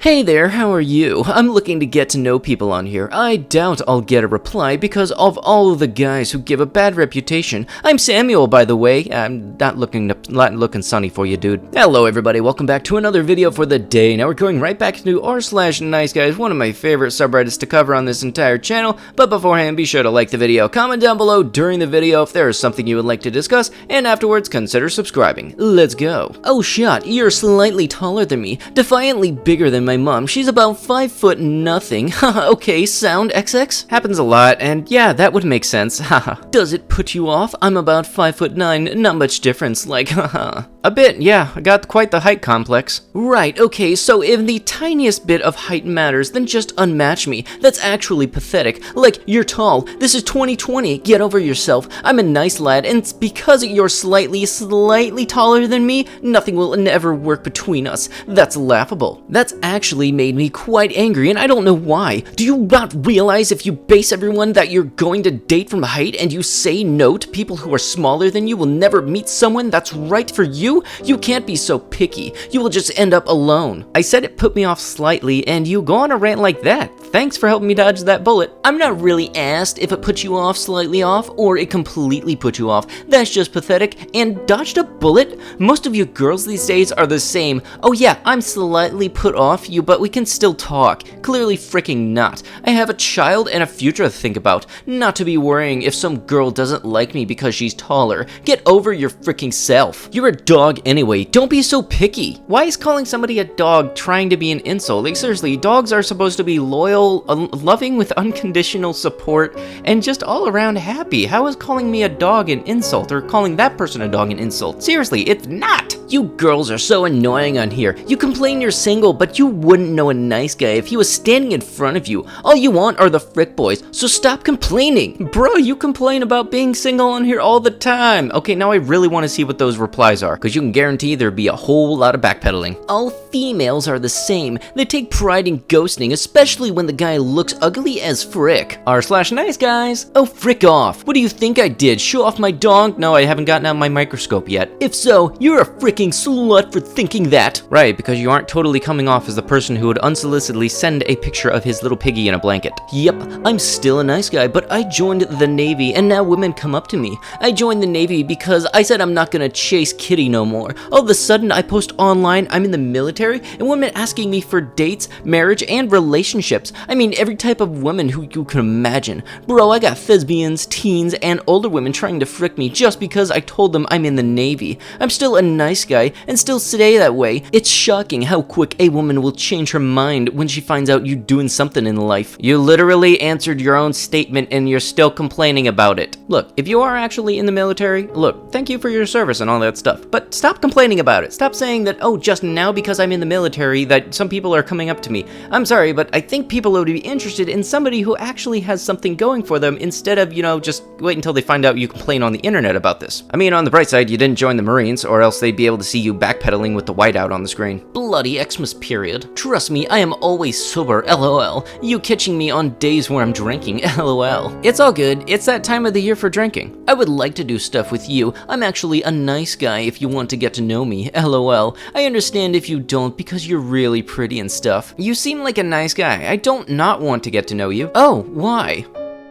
Hey there, how are you? I'm looking to get to know people on here. I doubt I'll get a reply because of all of the guys who give a bad reputation. I'm Samuel, by the way. I'm not looking sunny for you, dude. Hello, everybody. Welcome back to another video for the day. Now we're going right back to r/niceguys, one of my favorite subreddits to cover on this entire channel. But beforehand, be sure to like the video, comment down below during the video if there is something you would like to discuss, and afterwards consider subscribing. Let's go. Oh, shot, you're slightly taller than me, defiantly bigger than my mom. She's about 5 foot nothing. Haha, okay, sound XX? Happens a lot, and yeah, that would make sense. Haha. Does it put you off? I'm about 5'9", not much difference, like, haha. A bit, yeah, I got quite the height complex. Right, okay, so if the tiniest bit of height matters, then just unmatch me. That's actually pathetic. Like, you're tall. This is 2020. Get over yourself. I'm a nice lad, and it's because you're slightly taller than me, nothing will ever work between us. That's laughable. That's actually made me quite angry, and I don't know why. Do you not realize if you base everyone that you're going to date from height and you say no to people who are smaller than you will never meet someone that's right for you? You can't be so picky. You will just end up alone. I said it put me off slightly, and you go on a rant like that. Thanks for helping me dodge that bullet. I'm not really asked if it put you off slightly off, or it completely put you off. That's just pathetic. And dodged a bullet? Most of you girls these days are the same. Oh yeah, I'm slightly put off you, but we can still talk. Clearly freaking not. I have a child and a future to think about. Not to be worrying if some girl doesn't like me because she's taller. Get over your freaking self. You're a dog anyway. Don't be so picky. Why is calling somebody a dog trying to be an insult? Like seriously, dogs are supposed to be loyal, loving with unconditional support, and just all around happy. How is calling me a dog an insult, or calling that person a dog an insult? Seriously, it's not. You girls are so annoying on here. You complain you're single, but you wouldn't know a nice guy if he was standing in front of you. All you want are the frick boys, so stop complaining. Bro, you complain about being single on here all the time. Okay, now I really want to see what those replies are, because you can guarantee there'd be a whole lot of backpedaling. All females are the same. They take pride in ghosting, especially when the guy looks ugly as frick. r/niceguys. Oh, frick off. What do you think I did? Show off my dog? No, I haven't gotten out my microscope yet. If so, you're a freaking slut for thinking that. Right, because you aren't totally coming off as the person who would unsolicitedly send a picture of his little piggy in a blanket. Yep, I'm still a nice guy, but I joined the Navy, and now women come up to me. I joined the Navy because I said I'm not gonna chase kitty no more. All of a sudden, I post online I'm in the military, and women asking me for dates, marriage, and relationships. I mean, every type of woman who you can imagine. Bro, I got thespians, teens, and older women trying to frick me just because I told them I'm in the Navy. I'm still a nice guy, and still stay that way. It's shocking how quick a woman will change her mind when she finds out you're doing something in life. You literally answered your own statement, and you're still complaining about it. Look, if you are actually in the military, look, thank you for your service and all that stuff, but stop complaining about it. Stop saying that, oh, just now because I'm in the military that some people are coming up to me. I'm sorry, but I think people would be interested in somebody who actually has something going for them instead of, just wait until they find out you complain on the internet about this. I mean, on the bright side, you didn't join the Marines, or else they'd be able to see you backpedaling with the whiteout on the screen. Bloody Xmas period. Trust me, I am always sober, lol. You catching me on days where I'm drinking, lol. It's all good. It's that time of the year for drinking. I would like to do stuff with you. I'm actually a nice guy if you want to get to know me, lol. I understand if you don't because you're really pretty and stuff. You seem like a nice guy. I don't not want to get to know you. Oh, why?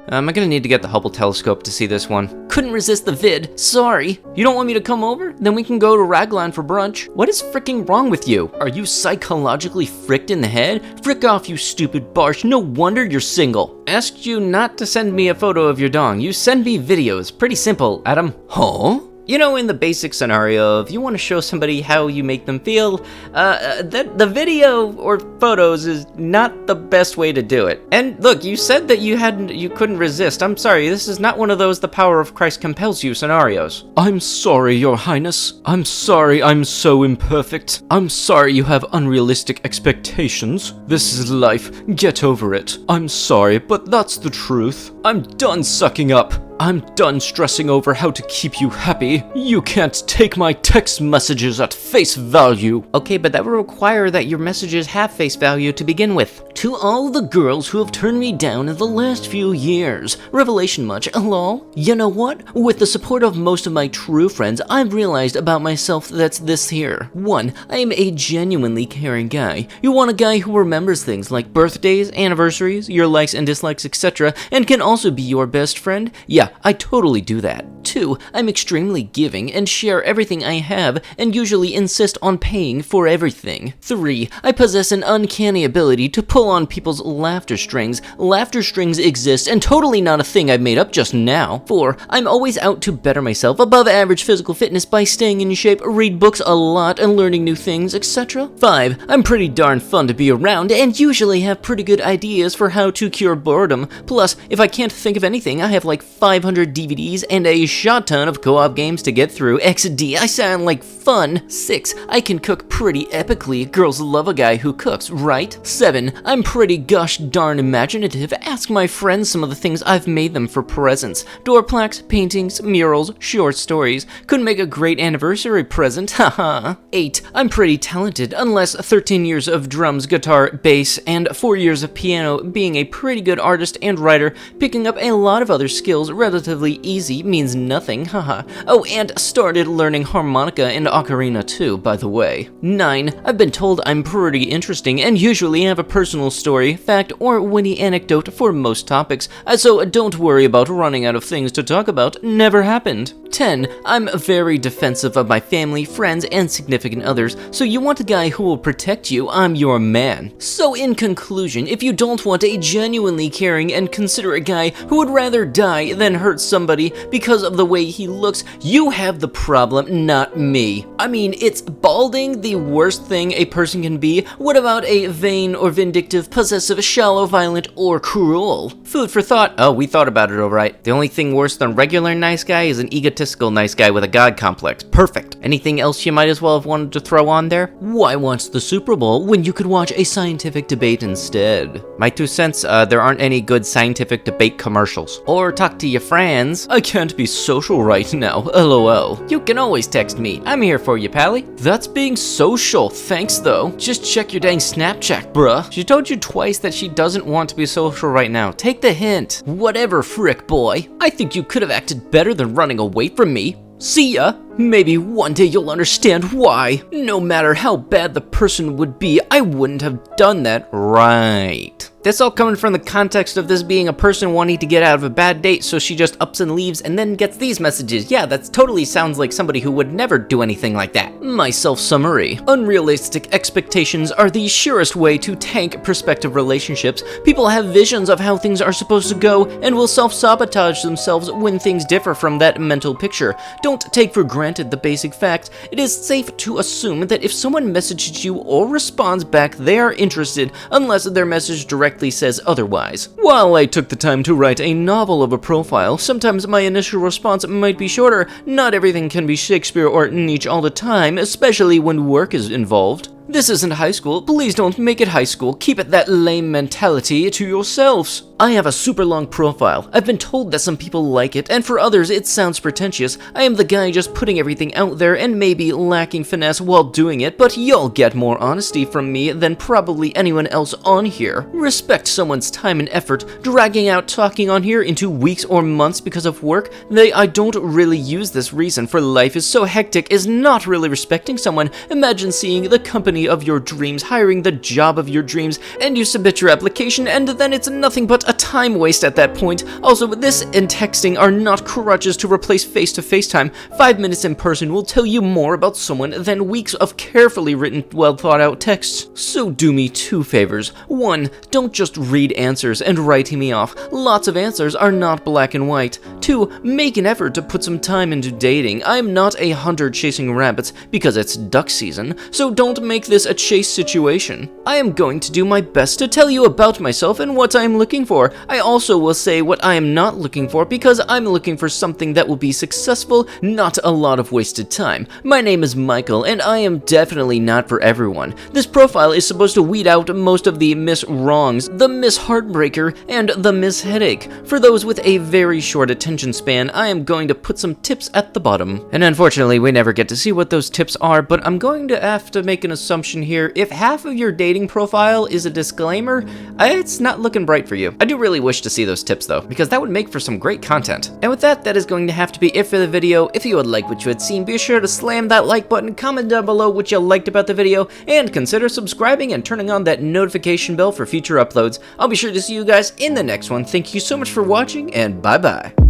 I'm gonna need to get the Hubble telescope to see this one. Couldn't resist the vid, sorry. You don't want me to come over? Then we can go to Raglan for brunch. What is fricking wrong with you? Are you psychologically fricked in the head? Frick off, you stupid barsh, no wonder you're single. Asked you not to send me a photo of your dong. You send me videos. Pretty simple, Adam. Huh? You know, in the basic scenario, if you want to show somebody how you make them feel, the video or photos is not the best way to do it. And look, you said that you couldn't resist. I'm sorry, this is not one of those the power of Christ compels you scenarios. I'm sorry, Your Highness. I'm sorry I'm so imperfect. I'm sorry you have unrealistic expectations. This is life. Get over it. I'm sorry, but that's the truth. I'm done sucking up. I'm done stressing over how to keep you happy. You can't take my text messages at face value. Okay, but that would require that your messages have face value to begin with. To all the girls who have turned me down in the last few years. Revelation much, lol? You know what? With the support of most of my true friends, I've realized about myself that's this here. 1. I am a genuinely caring guy. You want a guy who remembers things like birthdays, anniversaries, your likes and dislikes, etc., and can also be your best friend? Yeah, I totally do that. 2. I'm extremely giving and share everything I have and usually insist on paying for everything. 3. I possess an uncanny ability to pull on people's laughter strings. Laughter strings exist and totally not a thing I've made up just now. 4. I'm always out to better myself, above average physical fitness by staying in shape, read books a lot and learning new things, etc. 5. I'm pretty darn fun to be around and usually have pretty good ideas for how to cure boredom. Plus, if I can't think of anything, I have like 500 DVDs and a shot ton of co-op games to get through. XD, I sound like fun. 6. I can cook pretty epically. Girls love a guy who cooks, right? 7. I'm pretty gosh darn imaginative. Ask my friends some of the things I've made them for presents. Door plaques, paintings, murals, short stories. Could make a great anniversary present, haha. 8. I'm pretty talented, unless 13 years of drums, guitar, bass, and 4 years of piano, being a pretty good artist and writer, picking up a lot of other skills relatively easy means nothing, haha. Oh, and started learning harmonica and ocarina too, by the way. 9. I've been told I'm pretty interesting and usually have a personal story, fact, or witty anecdote for most topics, so don't worry about running out of things to talk about, never happened. 10. I'm very defensive of my family, friends, and significant others, so you want a guy who will protect you, I'm your man. So in conclusion, if you don't want a genuinely caring and considerate guy who would rather die than hurt somebody because of the way he looks, you have the problem, not me. I mean, it's balding the worst thing a person can be? What about a vain or vindictive, possessive, shallow, violent, or cruel? Food for thought. Oh, we thought about it alright. The only thing worse than regular nice guy is an egotistical nice guy with a god complex. Perfect. Anything else you might as well have wanted to throw on there? Why watch the Super Bowl when you could watch a scientific debate instead? My 2 cents, there aren't any good scientific debate commercials. Or talk to your friends. I can't be social right now, lol. You can always text me. I'm here for you, pally. That's being social, thanks though. Just check your dang Snapchat, bruh. She told you twice that she doesn't want to be social right now. Take the hint. Whatever, frick boy. I think you could have acted better than running away from me. See ya! Maybe one day you'll understand why. No matter how bad the person would be, I wouldn't have done that. Right. That's all coming from the context of this being a person wanting to get out of a bad date, so she just ups and leaves and then gets these messages. Yeah, that totally sounds like somebody who would never do anything like that. My self-summary. Unrealistic expectations are the surest way to tank prospective relationships. People have visions of how things are supposed to go and will self-sabotage themselves when things differ from that mental picture. Don't take for granted the basic fact. It is safe to assume that if someone messages you or responds back, they are interested, unless their message directly says otherwise. While I took the time to write a novel of a profile, sometimes my initial response might be shorter. Not everything can be Shakespeare or Nietzsche all the time, especially when work is involved. This isn't high school. Please don't make it high school. Keep it that lame mentality to yourselves. I have a super long profile. I've been told that some people like it, and for others it sounds pretentious. I am the guy just putting everything out there and maybe lacking finesse while doing it, but you'll get more honesty from me than probably anyone else on here. Respect someone's time and effort. Dragging out talking on here into weeks or months because of work, I don't really use this reason, for life is so hectic, is not really respecting someone. Imagine seeing the company of your dreams, hiring the job of your dreams, and you submit your application, and then it's nothing but a time waste at that point. Also, this and texting are not crutches to replace face-to-face time. 5 minutes in person will tell you more about someone than weeks of carefully written, well-thought-out texts. So do me 2 favors. 1, don't just read answers and write me off. Lots of answers are not black and white. 2, make an effort to put some time into dating. I'm not a hunter chasing rabbits because it's duck season, so don't make make this a chase situation. I am going to do my best to tell you about myself and what I am looking for. I also will say what I am not looking for because I'm looking for something that will be successful, not a lot of wasted time. My name is Michael, and I am definitely not for everyone. This profile is supposed to weed out most of the Miss Wrongs, the Miss Heartbreaker, and the Miss Headache. For those with a very short attention span, I am going to put some tips at the bottom. And unfortunately, we never get to see what those tips are, but I'm going to have to make an assumption here. If half of your dating profile is a disclaimer, it's not looking bright for you. I do really wish to see those tips though, because that would make for some great content. And with that, that is going to have to be it for the video. If you would like what you had seen, be sure to slam that like button, comment down below what you liked about the video, and consider subscribing and turning on that notification bell for future uploads. I'll be sure to see you guys in the next one. Thank you so much for watching, and bye-bye.